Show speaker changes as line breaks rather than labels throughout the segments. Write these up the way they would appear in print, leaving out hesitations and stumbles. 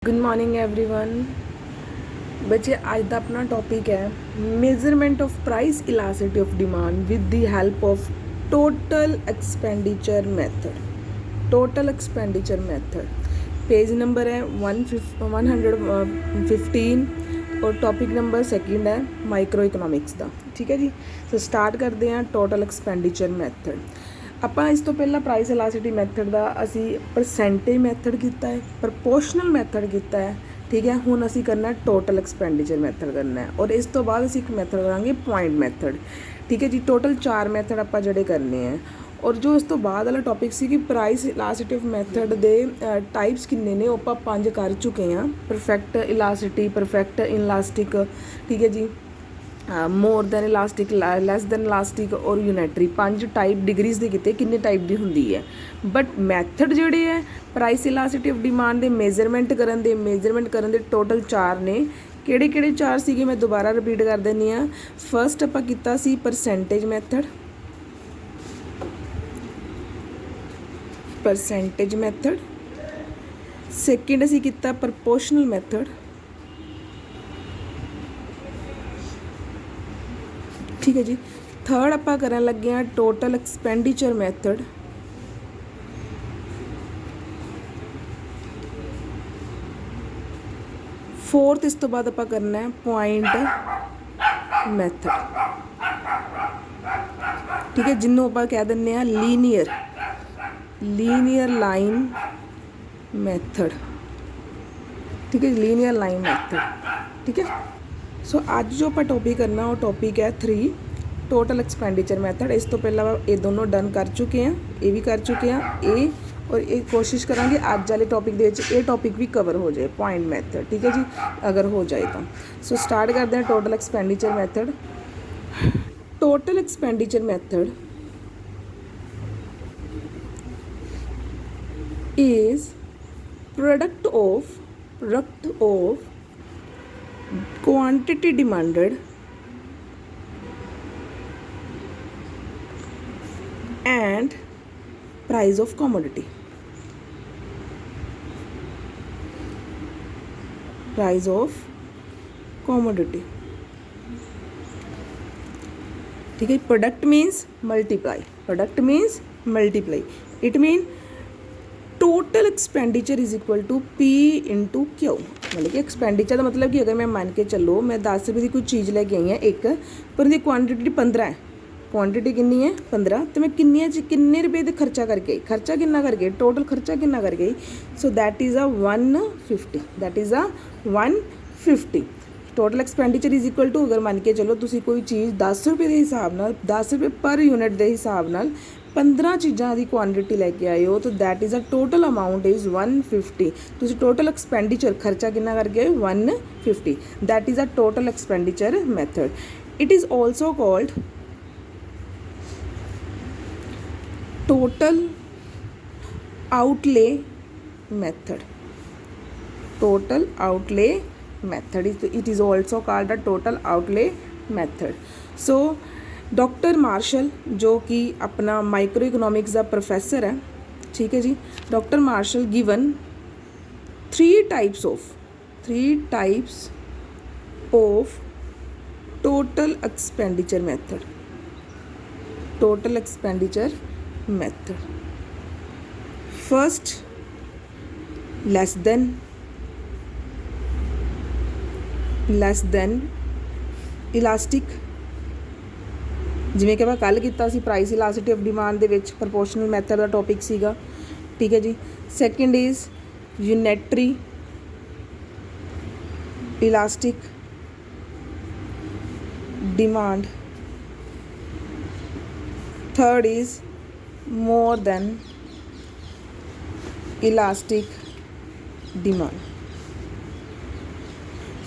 Good morning everyone. बच्चे आज का अपना टॉपिक है measurement of price elasticity of demand with the help of total expenditure method. Total expenditure method page number है 115 और topic number second है micro economics का। ठीक है जी। तो स्टार्ट करते हैं टोटल एक्सपेंडिचर मैथड। ਆਪਾਂ ਇਸ ਤੋਂ ਪਹਿਲਾਂ ਪ੍ਰਾਈਸ ਇਲਾਸਟਿਸਿਟੀ ਮੈਥਡ ਦਾ ਅਸੀਂ ਪਰਸੈਂਟੇਜ ਮੈਥਡ ਕੀਤਾ ਹੈ, ਪ੍ਰਪੋਰਸ਼ਨਲ ਮੈਥਡ ਕੀਤਾ ਹੈ। ਠੀਕ ਹੈ, ਹੁਣ ਅਸੀਂ ਕਰਨਾ ਟੋਟਲ ਐਕਸਪੈਂਡੀਚਰ ਮੈਥਡ ਕਰਨਾ ਹੈ ਔਰ ਇਸ ਤੋਂ ਬਾਅਦ ਅਸੀਂ ਇੱਕ ਮੈਥਡ ਕਰਾਂਗੇ ਪੁਆਇੰਟ ਮੈਥਡ। ਠੀਕ ਹੈ ਜੀ। ਟੋਟਲ 4 ਮੈਥਡ ਆਪਾਂ ਜਿਹੜੇ ਕਰਨੇ ਹੈ ਔਰ ਜੋ ਇਸ ਤੋਂ ਬਾਅਦ ਵਾਲਾ ਟੌਪਿਕ ਸੀ ਕਿ ਪ੍ਰਾਈਸ ਇਲਾਸਟਿਸਿਟੀ ਆਫ ਮੈਥਡ ਦੇ ਟਾਈਪਸ ਕਿੰਨੇ ਨੇ, ਉਹ ਆਪਾਂ 5 ਕਰ ਚੁੱਕੇ ਹਾਂ। ਪਰਫੈਕਟ ਇਲਾਸਟਿਸਿਟੀ, ਪਰਫੈਕਟ ਇਨਲਾਸਟਿਕ, ਠੀਕ ਹੈ ਜੀ, ਮੋਰ ਦੈਨ ਇਲਾਸਟਿਕ, ਲੈਸ ਦੈਨ ਇਲਾਸਟਿਕ ਔਰ ਯੂਨਿਟਰੀ। 5 ਟਾਈਪ ਡਿਗਰੀਜ਼ ਦੇ ਕਿਤੇ ਕਿੰਨੇ ਟਾਈਪ ਦੀ ਹੁੰਦੀ ਹੈ। ਬਟ ਮੈਥਡ ਜਿਹੜੇ ਹੈ ਪ੍ਰਾਈਸ ਇਲਾਸਟਿਸਿਟੀ ਆਫ ਡਿਮਾਂਡ ਦੇ ਮੇਜ਼ਰਮੈਂਟ ਕਰਨ ਦੇ ਟੋਟਲ 4 ਨੇ। ਕਿਹੜੇ ਕਿਹੜੇ 4 ਸੀਗੇ ਮੈਂ ਦੁਬਾਰਾ ਰਿਪੀਟ ਕਰ ਦਿੰਦੀ ਹਾਂ। ਫਸਟ ਆਪਾਂ ਕੀਤਾ ਸੀ ਪਰਸੈਂਟੇਜ ਮੈਥਡ, ਸੈਕਿੰਡ ਅਸੀਂ ਕੀਤਾ ਪ੍ਰਪੋਰਸ਼ਨਲ ਮੈਥਡ, ठीक है जी। थर्ड आप करन लगे हैं टोटल एक्सपेंडिचर मैथड, फोर्थ इस तो बाद आप करना है पॉइंट मैथड। ठीक है, जिन्हों आप कह दें लीनियर लाइन मैथड। ठीक है, लीनियर लाइन मैथड। ठीक है। सो अज जो आप टॉपिक करना वो टॉपिक है 3 टोटल एक्सपेंडिचर मैथड। इस तो पहला ये दोनों डन कर चुके हैं, ये भी कर चुके हैं ये, और ये कोशिश करांगे अज वाले टॉपिक ये टॉपिक भी कवर हो जाए पॉइंट मैथड। ठीक है जी, अगर हो जाए तो। सो स्टार्ट करते हैं total expenditure method. Total expenditure method is product of quantity demanded and price of commodity। ठीक है। Product means multiply, it mean total expenditure is equal to P into Q। मतलब कि एक्सपेंडिचर का मतलब कि अगर मैं मान के चलो मैं 10 रुपये की कोई चीज़ लेके आई हाँ एक, पर उसकी क्वांटिटी 15 है, क्वांटिटी कितनी है 15, तो मैं किन्ने रुपये का खर्चा करके आई, खर्चा कितना करके, टोटल खर्चा कितना करके आई। So that is a 150। Total expenditure is equal to, अगर मान के चलो तुसी कोई चीज़ 10 रुपये के हिसाब नाल, 10 रुपये पर यूनिट के हिसाब नाल 15 चीज़ों की क्वांटिटी लैके आए हो, तो that is a total amount is 150। तुसी टोटल एक्सपेंडिचर खर्चा कितना करके आए 150। That is a total expenditure method. It is also called total outlay method. It is also called a total outlay method। So doctor Marshall जो कि अपना micro economics का professor है, ठीक है जी, doctor Marshall given 3 types of total expenditure method. First less than elastic, जिमें कि मैं कल किया सी प्राइस इलास्टिसिटी ऑफ डिमांड दे विच प्रपोर्शनल मैथड का टॉपिक सीगा। ठीक है जी। Second is unitary elastic demand. Third is more than elastic demand.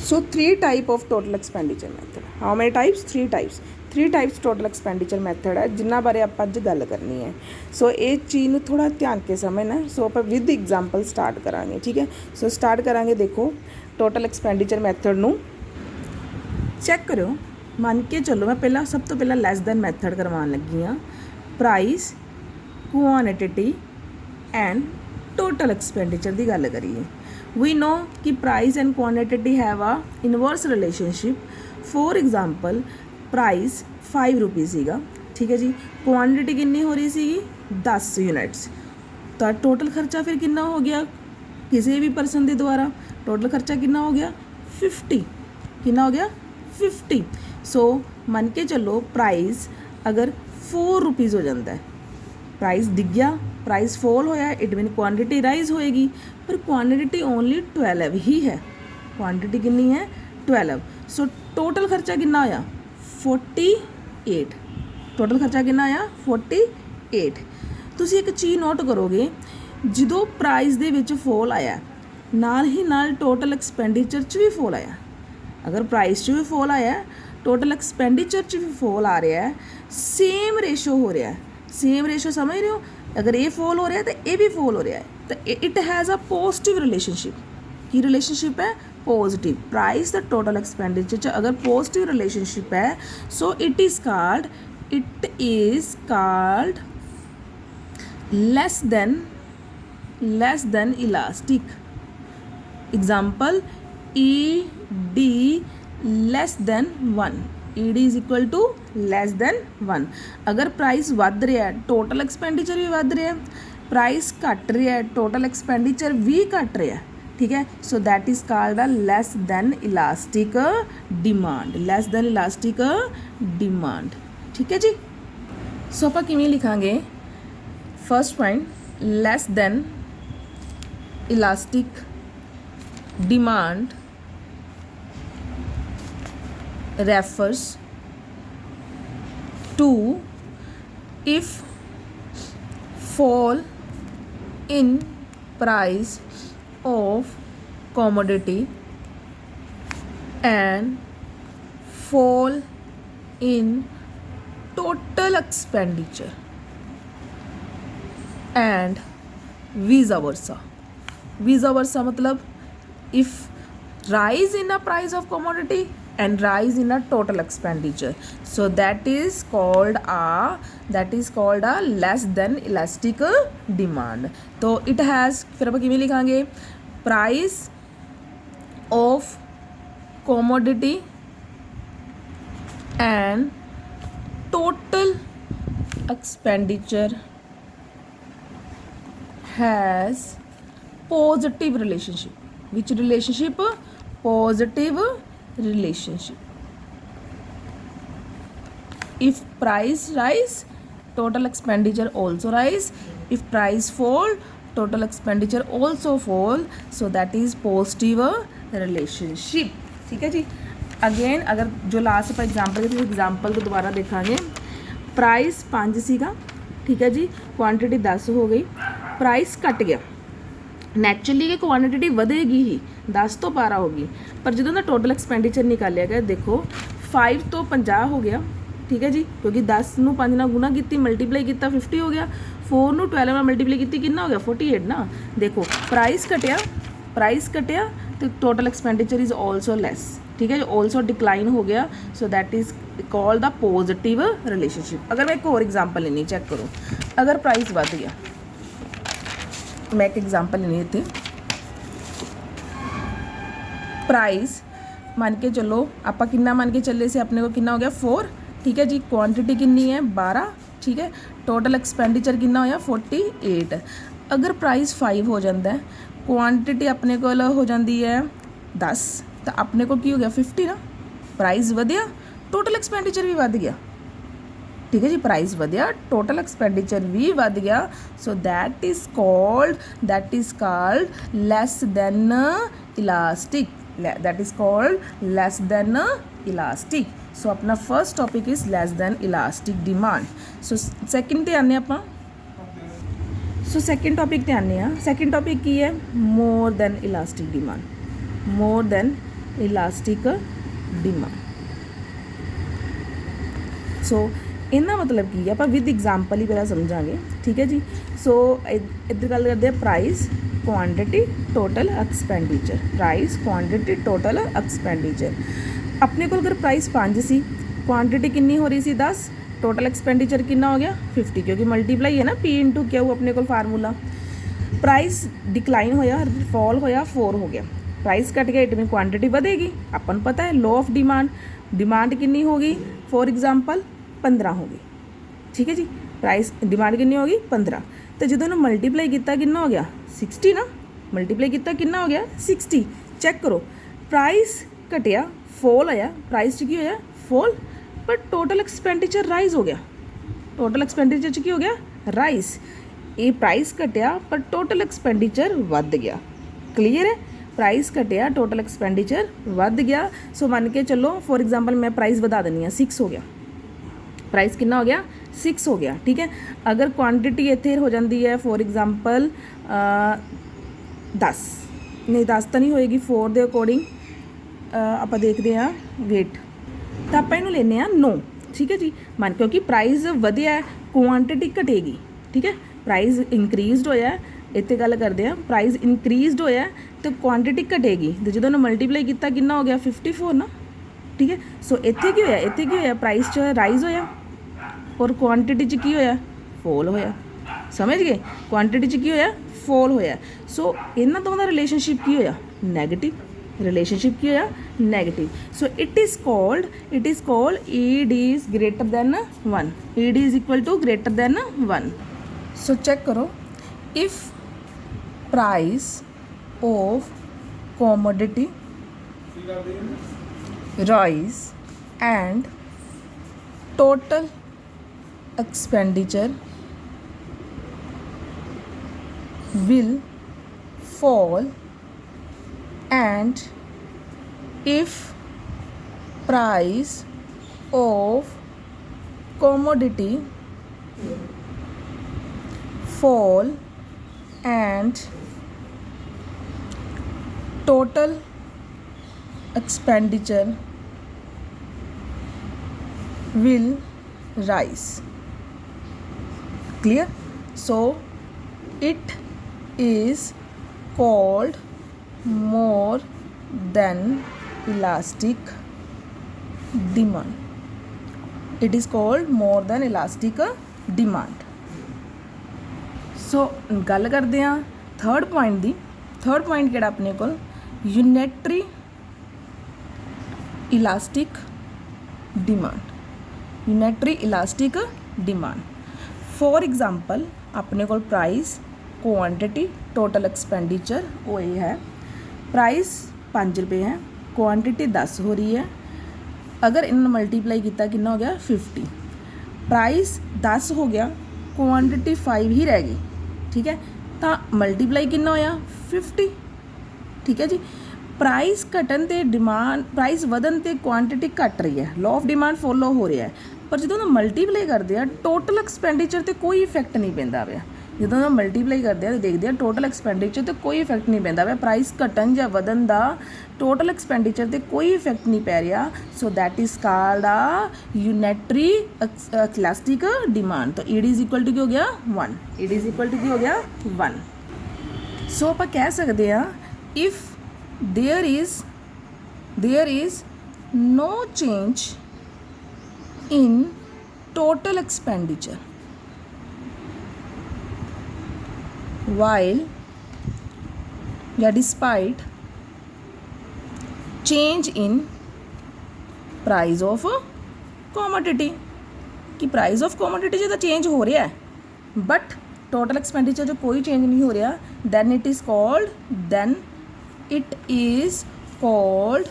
So 3 type of total expenditure method। How many types? 3 types total expenditure method है जिन्हों बारे आप अज गल करनी है। सो ये चीज़ में थोड़ा ध्यान के समझना। सो आप विद एग्जाम्पल स्टार्ट करांगे। ठीक है। सो स्टार्ट करांगे, देखो टोटल एक्सपेंडिचर मैथड नूं चैक करो। मान के चलो मैं पहला सब तो पहला लैस दैन मैथड करवान लगी हाँ। Price, quantity and total expenditure की गल करिए। वी नो कि price and quantity have a inverse relationship. For example price 5 रुपये सीगा, ठीक है जी, क्वांटिटी कितनी हो रही सी 10 यूनिट्स, तो टोटल खर्चा फिर कितना हो गया किसी भी परसन के द्वारा, टोटल खर्चा कितना हो गया 50, कितना हो गया 50। सो मन के चलो प्राइस अगर 4 रुपीज़ हो जाता है, प्राइस दिख गया, प्राइस फॉल होया, इट मीन क्वांटिटी राइज होएगी, पर क्वांटिटी ओनली 12 ही है, क्वांटिटी कितनी है 12। सो टोटल खर्चा कितना होया 48, टोटल खर्चा कितना आया 48। ਤੁਸੀਂ ਇੱਕ ਚੀਜ਼ ਨੋਟ ਕਰੋਗੇ, ਜਦੋਂ ਪ੍ਰਾਈਸ ਦੇ ਵਿੱਚ ਫੋਲ ਆਇਆ ਨਾਲ ਹੀ ਨਾਲ ਟੋਟਲ ਐਕਸਪੈਂਡੀਚਰ 'ਚ ਵੀ ਫੋਲ ਆਇਆ। ਅਗਰ ਪ੍ਰਾਈਸ 'ਚ ਵੀ ਫੋਲ ਆਇਆ, ਟੋਟਲ ਐਕਸਪੈਂਡੀਚਰ 'ਚ ਵੀ ਫੋਲ ਆ ਰਿਹਾ ਹੈ, ਸੇਮ ਰੇਸ਼ੋ ਹੋ ਰਿਹਾ ਹੈ, ਸੇਮ ਰੇਸ਼ੋ ਸਮਝ ਰਹੇ ਹੋ, ਅਗਰ ਇਹ ਫੋਲ ਹੋ ਰਿਹਾ ਤਾਂ ਇਹ ਵੀ ਫੋਲ ਹੋ ਰਿਹਾ ਹੈ, ਤਾਂ it has a positive relationship. ਕੀ ਰਿਲੇਸ਼ਨਸ਼ਿਪ ਹੈ positive, price the total expenditure अगर पॉजिटिव रिलेशनशिप है, so it is called less than elastic. Example ED less than 1, ED is equal to less than 1। अगर प्राइस वध रहा है total expenditure भी वध रहा है, प्राइस घट रहा है टोटल एक्सपेंडिचर भी घट रहा है, ठीक है। So that is called a less than elastic demand, less than elastic demand, ठीक है जी। सो आप किवें लिखांगे, first point less than elastic demand refers to if fall in price of commodity and fall in total expenditure and vice versa। vice versa मतलब if rise in a price of commodity and rise in a total expenditure, so that is called a less than elastic demand। तो it has, फिर आप किमें लिखांगे, price of commodity and total expenditure has positive relationship। which relationship? Positive relationship। if price rise total expenditure also rise, if price fall total expenditure also fall, so that is positive relationship, ठीक है जी। Again अगर जो last आप example को दोबारा देखांगे, price 5 सीगा, ठीक है जी, क्वांटिटी 10 हो गई, प्राइस घट गया, नैचुरली कि क्वांटिटी ਵਧੇਗੀ ही 10 तो 12 होगी, पर ਜਦੋਂ ਦਾ टोटल एक्सपेंडिचर निकालिया गया देखो 5 तो 50 हो गया, ठीक है जी, क्योंकि 10 ਨੂੰ 5 ਨਾਲ गुणा की मल्टीप्लाई किया 50 हो गया, 4 ਨੂੰ 12 ਨਾਲ मल्टीप्लाई की कितना हो गया 48 ना। देखो प्राइस घटिया तो total expenditure is also less, ठीक है, ऑल्सो डिक्लाइन हो गया, so that is called the positive relationship. अगर मैं एक और एग्जाम्पल लेनी, चेक करो, अगर प्राइस बढ़ गया, मैं एक एग्जाम्पल लेनी इतने, प्राइस मान के चलो आप कितना मान के चले से अपने को कितना हो गया 4, ठीक है जी, क्वांटिटी कितनी है 12, ठीक है, टोटल एक्सपेंडिचर कितना होया 48। अगर प्राइस 5 हो जाता है, क्वांटिटी अपने को हो जाती है 10, तो अपने को की हो गया 50 ना, प्राइस वधिया टोटल एक्सपेंडिचर भी वध गया, ठीक है जी, प्राइस वधिया टोटल एक्सपेंडिचर भी वध गया, so that is called less than elastic, that is called less than elastic. So अपना first topic is less than elastic demand. So second ते आने आप, सो सैकेंड टॉपिक ते आने आ, सैकेंड टॉपिक की है more than elastic demand, more than elastic demand. So इन्ना मतलब की आप विद एग्जाम्पल ही पहला समझांगे, ठीक है जी। सो इधर गल करते हैं price quantity total expenditure, price quantity total expenditure. अपने को अगर प्राइस 5 सी, क्वांटिटी कितनी हो रही सी 10, टोटल एक्सपेंडिचर कितना हो गया 50, क्योंकि मल्टीप्लाई है ना P × Q अपने को फार्मूला। प्राइस डिक्लाइन होया फॉल होया 4 हो गया, प्राइस घट गया इट मीन क्वांटिटी बढ़ेगी। अपन पता है लॉ ऑफ डिमांड, डिमांड कितनी होगी फॉर एग्जांपल 15 होगी, ठीक है जी। प्राइस डिमांड कितनी होगी 15, तो जो इन्होंने मल्टीप्लाई किया कितना हो गया 60 ना, मल्टीप्लाई किया कितना हो गया 60। चेक करो प्राइस घटिया फॉल होया, प्राइस की होया फॉल, पर टोटल एक्सपेंडिचर राइज हो गया, टोटल एक्सपेंडिचर की हो गया राइज। ये प्राइस घटिया पर टोटल एक्सपेंडिचर वध गया, क्लीयर है। प्राइस घटिया टोटल एक्सपेंडिचर वध गया। सो मन के चलो फॉर एग्जांपल मैं प्राइस बता देनी है 6 हो गया, प्राइस कितना हो गया 6 हो गया, ठीक है। अगर क्वांटिटी इत्थे हो जाती है फॉर एग्जांपल 10 नहीं 10 तो नहीं होएगी 4 के अकॉर्डिंग आप देखते हैं वेट, तो आप इन्हू लेने 9, ठीक है जी। मन क्योंकि प्राइस वधिया क्वांटिटी घटेगी, ठीक है। प्राइस इंक्रीज़ड होया इतने गल करते हैं, प्राइस इंक्रीज़ड होया तो क्वांटिटी घटेगी, तो जो उन्होंने मल्टीप्लाई किया कितना हो गया 54 ना, ठीक है। सो इत्थे की होया, इत्थे की होया प्राइस च राइज होया और क्वांटिटी च की होया फॉल होया, समझ गए। क्वांटिटी च की होया फॉल होया। सो इन्हां दोवां दा रिलेशनशिप की होया नैगेटिव, रिलेशनशिप की होया negative. So it is called ED is greater than 1, ED is equal to greater than 1। So check करो if price of commodity rise and total expenditure will fall, and if price of commodity fall and total expenditure will rise, clear। So it is called more than elastic demand, it is called more than elastic demand। सो गल करते हैं third point की। Third point किहड़ा अपने को unitary elastic demand, unitary elastic demand. For example अपने को price quantity total expenditure वो ये है, प्राइस 5 रुपये है, क्वांटिटी 10 हो रही है, अगर इन्हें मल्टीप्लाई किया कितना हो गया 50, प्राइस 10 हो गया क्वांटिटी 5 ही रह गई, ठीक है। तो मल्टीप्लाई कितना होया 50, ठीक है जी। प्राइस घटन ते डिमांड, प्राइस वधन ते क्वांटिटी घट रही है, लॉ ऑफ डिमांड फॉलो हो रहा है, पर जो मल्टीप्लाई करते हैं टोटल एक्सपेंडिचर ते कोई इफेक्ट नहीं पैंदा पिया। जो मल्टीप्लाई करते हैं तो देखते हैं टोटल एक्सपेंडिचर ते कोई इफेक्ट नहीं पैंदा पिया, प्राइस घटन या वधन का टोटल एक्सपेंडिचर ते कोई इफेक्ट नहीं पै रहा। So that is called a unitary elastic demand. तो ईड इज़ इक्वल टू की हो गया 1, ईड इज़ इक्वल टू की हो गया 1। सो आप कह सकते हैं if there is no change in total expenditure while या despite change in price of commodity, कि प्राइस ऑफ कॉमोडिटी जो तो चेंज हो रहा है बट टोटल एक्सपेंडिचर जो कोई चेंज नहीं हो रहा, then it is called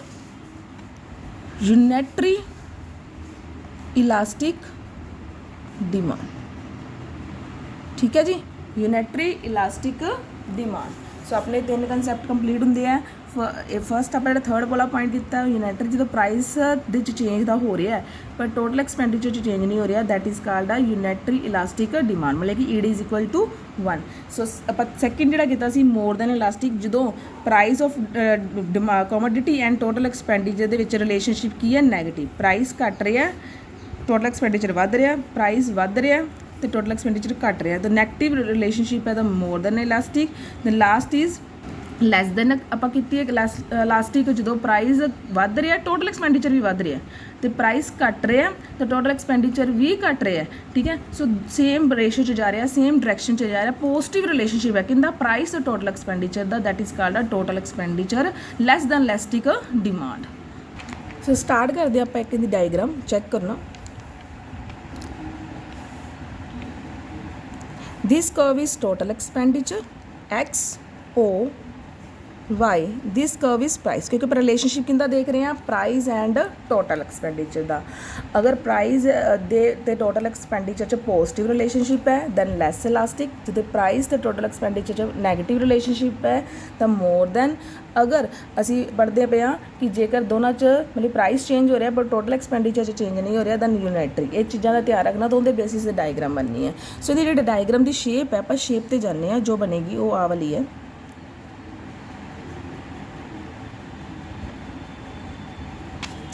unitary elastic demand, ठीक है जी, यूनिटरी इलास्टिक डिमांड। सो अपने 3 कंसैप्ट कंप्लीट होंगे हैं। फस्ट आप थर्ड वाला पॉइंट किया यूनिटरी जो प्राइस चेंज का हो रहा है पर टोटल एक्सपेंडिचर चेंज नहीं हो रहा, that is called a unitary elastic demand, मतलब कि ईड इज़ इक्वल टू 1। सो आप सैकेंड जो किया मोर दैन इलास्टिक, जो price of commodity and total expenditure के रिलेशनशिप की है नैगेटिव, प्राइस घट रहा है टोटल एक्सपेंडिचर वध रहा, प्राइस वध रहा तो टोटल एक्सपेंडिचर घट रहा, तो नैगेटिव रिलेशनशिप है the more than elastic. The last is less than ਆਪਾਂ ਕੀਤੀ ਹੈ ਇਲਾਸਟਿਕ ਜਦੋਂ ਪ੍ਰਾਈਸ ਵੱਧ ਰਿਹਾ ਟੋਟਲ ਐਕਸਪੈਂਡੀਚਰ ਵੀ ਵੱਧ ਰਿਹਾ ਤੇ ਪ੍ਰਾਈਸ ਘਟ ਰਿਹਾ ਤਾਂ ਟੋਟਲ ਐਕਸਪੈਂਡੀਚਰ ਵੀ ਘਟ ਰਿਹਾ ਠੀਕ ਹੈ ਸੋ ਸੇਮ ਰੇਸ਼ੋ 'ਚ ਜਾ ਰਿਹਾ ਸੇਮ ਡਾਇਰੈਕਸ਼ਨ 'ਚ ਜਾ ਰਿਹਾ ਪੋਜ਼ਿਟਿਵ ਰਿਲੇਸ਼ਨਸ਼ਿਪ ਹੈ ਕਿੰਦਾ ਪ੍ਰਾਈਸ ਤੇ ਟੋਟਲ ਐਕਸਪੈਂਡੀਚਰ ਦਾ that is called a total expenditure less than elastic demand so start ਕਰਦੇ ਆਪਾਂ ਇੱਕ ਇਹਦੀ ਡਾਇਗਰਾਮ ਚੈੱਕ ਕਰਨਾ this curve is total expenditure x o y this curve is price क्योंकि आप रिलेशनशिप किंदा देख रहे हैं प्राइस एंड टोटल एक्सपेंडिचर दा अगर प्राइस दे ते टोटल एक्सपेंडिचर च पॉजिटिव रिलेशनशिप है दैन लैस इलास्टिक जो प्राइस ते टोटल एक्सपेंडिचर च नैगेटिव रिलेशनशिप है तो मोर दैन अगर असी पढ़ते पे हाँ कि जेकर दोनों च मतलब प्राइस चेंज हो रहा है पर टोटल एक्सपेंडिचर च चेंज नहीं हो रहा दैन यूनिटरी ये चीज़ों का ध्यान रखना तो उनके बेसिस से डायग्राम बननी है सो ये जो डायग्राम की शेप है आप शेप पर जाने जो बनेगी वो आ वाली है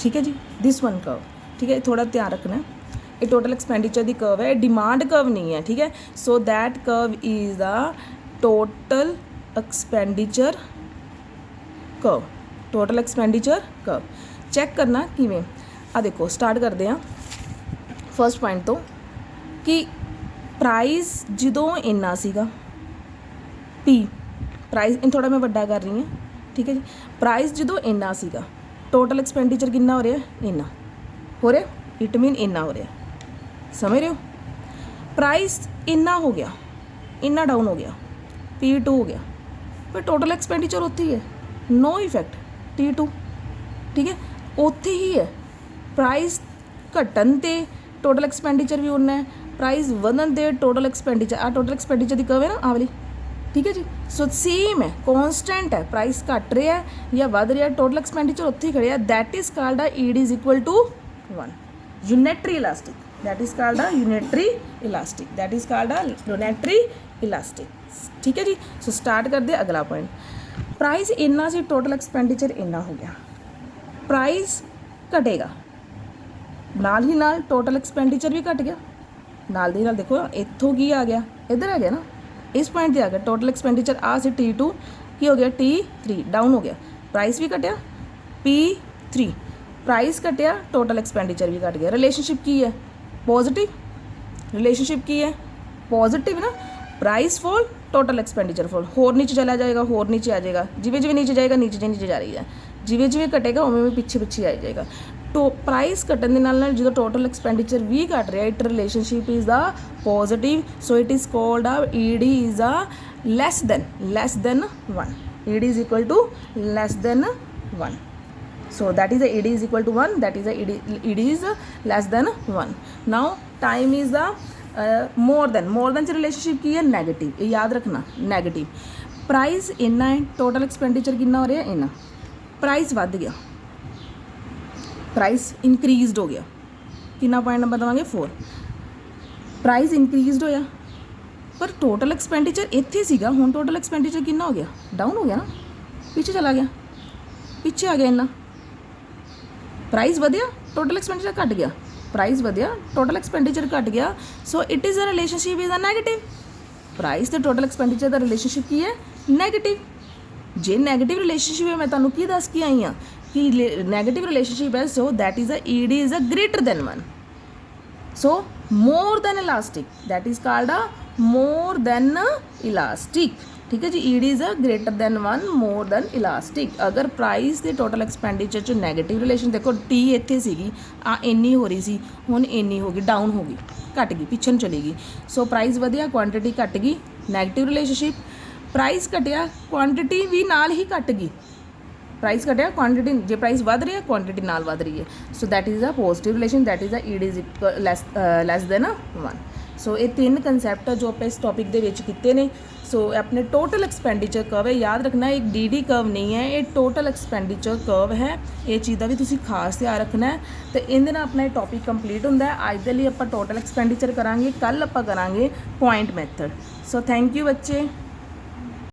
ठीक है जी दिस वन कर्व ठीक है थोड़ा ध्यान रखना ये टोटल एक्सपेंडिचर दी कर्व है डिमांड कर्व नहीं है ठीक है so that curve is the total expenditure curve total expenditure curve check करना किवें आ देखो स्टार्ट करते हैं फर्स्ट पॉइंट तो कि प्राइस जदों इन्ना सीगा पी प्राइस इन थोड़ा मैं वड्डा कर रही हूँ ठीक है जी प्राइस जदों इन्ना सीगा टोटल एक्सपेंडिचर कितना हो रहा है इन्ना हो रहा इट मीन इन्ना हो रहा समझ रहे हो प्राइस इन्ना हो गया इन्ना डाउन हो गया P2 हो गया पर टोटल एक्सपेंडिचर उत्थे ही है नो इफेक्ट T2 ठीक है उत्थे ही है प्राइस घटन ते टोटल एक्सपेंडिचर भी उन्ना है प्राइस वधन ते टोटल एक्सपेंडिचर आ टोटल एक्सपेंडिचर की कर्व है ना आ वाली ठीक है जी सो सेम है कॉन्स्टेंट है प्राइस घट रहा है या वध रहा है टोटल एक्सपेंडिचर उत्थे ही खड़े that is called ED is equal to 1 unitary elastic that is called unitary elastic that is called unitary elastic ठीक है जी सो स्टार्ट कर दे अगला पॉइंट प्राइस इन्ना से टोटल एक्सपेंडिचर इन्ना हो गया प्राइस घटेगा नाल ही नाल टोटल एक्सपेंडिचर भी घट गया नाल दी नाल देखो इत्थों की आ गया इधर आ गया ना इस पॉइंट पर आ गया टोटल एक्सपेंडिचर आ से T2 की हो गया T3 डाउन हो गया प्राइस भी घटिया P3 प्राइस घटिया टोटल एक्सपेंडिचर भी घट गया रिलेशनशिप की है पॉजिटिव रिलेशनशिप की है पॉजिटिव ना price fall total expenditure fall होर नीचे चला जाएगा होर नीचे आ जाएगा जिवें जिवें नीचे जाएगा नीचे जा रही है जिवें जिवें घटेगा उवें उवें पीछे पीछे आ जाएगा तो प्राइस घटन के नाल जो टोटल एक्सपेंडिचर भी घट रहा है it relationship is the positive so it is called ED is a less than 1 ED is equal to less than 1 so that is the ed is equal to 1 that is the ed is less than 1 now time is the more than से relationship की है negative ये याद रखना negative price इन्ना है total expenditure कितना हो रहा है इन्ना प्राइस वध गया प्राइस इंक्रीज्ड हो गया कितना पॉइंट नंबर देवांगे 4 प्राइस इंक्रीज्ड होया पर टोटल एक्सपेंडिचर इत्थे सीगा हुण टोटल एक्सपेंडिचर कितना हो गया डाउन हो गया ना पीछे चला गया पीछे आ गया इन्ना प्राइस वधिया टोटल एक्सपेंडिचर घट गया प्राइस वधिया टोटल एक्सपेंडिचर घट गया सो it is a relationship is a negative price तो टोटल एक्सपेंडिचर का रिलेशनशिप की है नैगेटिव जे नैगेटिव रिलेशनशिप है मैं तुहानूं की दस के आई हाँ कि नैगेटिव रिलेशनशिप है so that is a ED is a greater than 1 so more than elastic that is called a more than elastic ठीक है जी ED is a greater than 1 more than elastic अगर प्राइस के total expenditure च negative relation देखो टी इत्थे सीगी आ इन्नी हो रही सी हुण इन्नी हो गई डाउन हो गई घट गई पिछे नूं चली गई सो प्राइस वधिया क्वांटिटी घट गई नैगेटिव रिलेशनशिप प्राइस घटिया क्वांटिटी भी नाल ही घट गई प्राइस घटिया क्वांटिटी जे प्राइस वध रही है क्वांटिटी नाल वध रही है so that is a positive relation that is a ED is less than 1 so ये 3 कंसैप्ट जो आप इस टॉपिक के किए ने सो अपने टोटल एक्सपेंडिचर कर्व है याद रखना एक डी कर्व नहीं है ये टोटल एक्सपेंडिचर कर्व है ये चीज़ का भी तुसीं खास ध्यान रखना है तो इहदे नाल अपना टॉपिक कंप्लीट होंदा है अज दे लई आपां टोटल एक्सपेंडिचर करांगे कल आपां करांगे point method so thank you बच्चे।